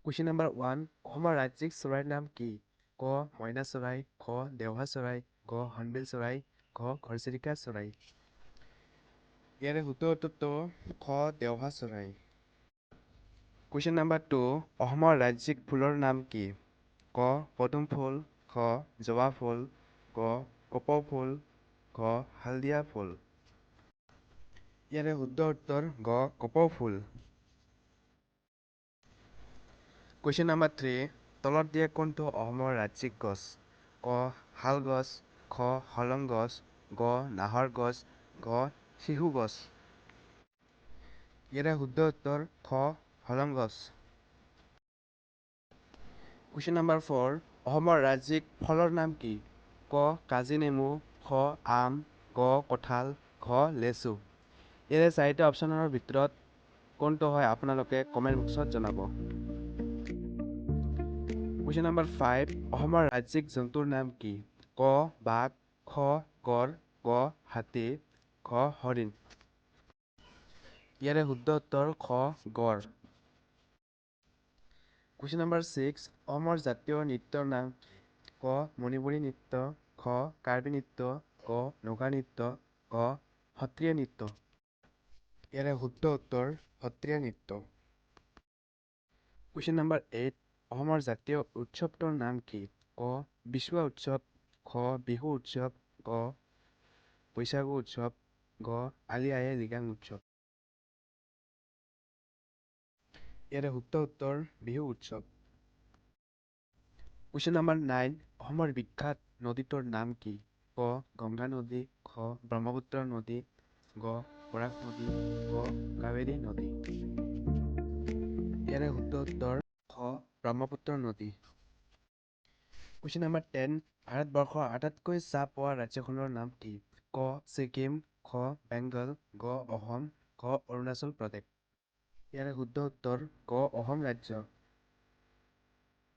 Question number 1 অসমৰ ৰাজ্যিক চৰাইৰ নাম কি? ক মইনা চৰাই, খ দেওহা চৰাই, গ হৰ্ণবিল চৰাই, ঘ ঘৰচিৰিকা চৰাই। ইয়াৰে শুদ্ধ উত্তৰটো খ দেওহা চৰাই। কুৱেশ্যন নম্বৰ 2 অসমৰ ৰাজ্যিক ফুলৰ নাম কি? ক পদুম ফুল, খ জবা ফুল, গ কপৌ ফুল, ঘ হালধীয়া ফুল। ইয়াৰে শুদ্ধ উত্তৰ গ কপৌ ফুল। কুৱেশ্যন নম্বৰ 3 তলত দিয়া কোনটো অসমৰ ৰাজ্যিক গছ? ক শাল গছ, খ হলং গছ, গ নাহৰ গছ, ঘ শিহু গছ। ইয়াৰে শুদ্ধ উত্তৰ খ হলং গছ। কুৱেশ্যন নম্বৰ 4 অসমৰ ৰাজ্যিক ফলৰ নাম কি? ক কাজি নেমু, খ আম, গ কঁঠাল, ঘ লেচু। ইয়াৰে চাৰিটা অপশ্যনৰ ভিতৰত কোনটো হয় আপোনালোকে কমেণ্ট বক্সত জনাব। কুৱেশ্যন নম্বৰ 5 অসমৰ ৰাজ্যিক জন্তুৰ নাম কি? ক বাঘ, খ গড়, গ হাতী, ঘ হৰিণ। ইয়াৰে শুদ্ধ উত্তৰ খ গড়। কুৱেশ্যন নম্বৰ 6 অসমৰ জাতীয় নৃত্যৰ নাম কি? ক মণিপুৰী নৃত্য, খ কাৰ্বি নৃত্য, গ নগা নৃত্য, ঘ সত্ৰীয়া নৃত্য। ইয়াৰে শুদ্ধ উত্তৰ সত্ৰীয়া নৃত্য। কুৱেশ্যন নম্বৰ 8 অসমৰ জাতীয় উৎসৱটোৰ নাম কি? ক বিচুৱা উৎসৱ, খ বিহু উৎসৱ, গ বৈশাগু উৎসৱ, গ আলি আয়ে লৃগাং উৎসৱ। ইয়াৰে শুদ্ধ উত্তৰ বিহু উৎসৱ। কুৱেশ্যন নম্বৰ 9 অসমৰ বিখ্যাত নদীটোৰ নাম কি? ক গংগা নদী, খ ব্ৰহ্মপুত্ৰ নদী, গ বৰাক নদী, ঘ কাবেৰী নদী। ইয়াৰে শুদ্ধ উত্তৰ খ ব্ৰহ্মপুত্ৰ নদী। কুৱেশ্যন নম্বৰ 10 ভাৰতবৰ্ষৰ আটাইতকৈ চাহ পোৱা ৰাজ্যখনৰ নাম কি? ক ছিকিম, খ বেংগল, গ অসম, ঘ অৰুণাচল প্ৰদেশ। ইয়াৰে শুদ্ধ উত্তৰ গ অসম ৰাজ্য।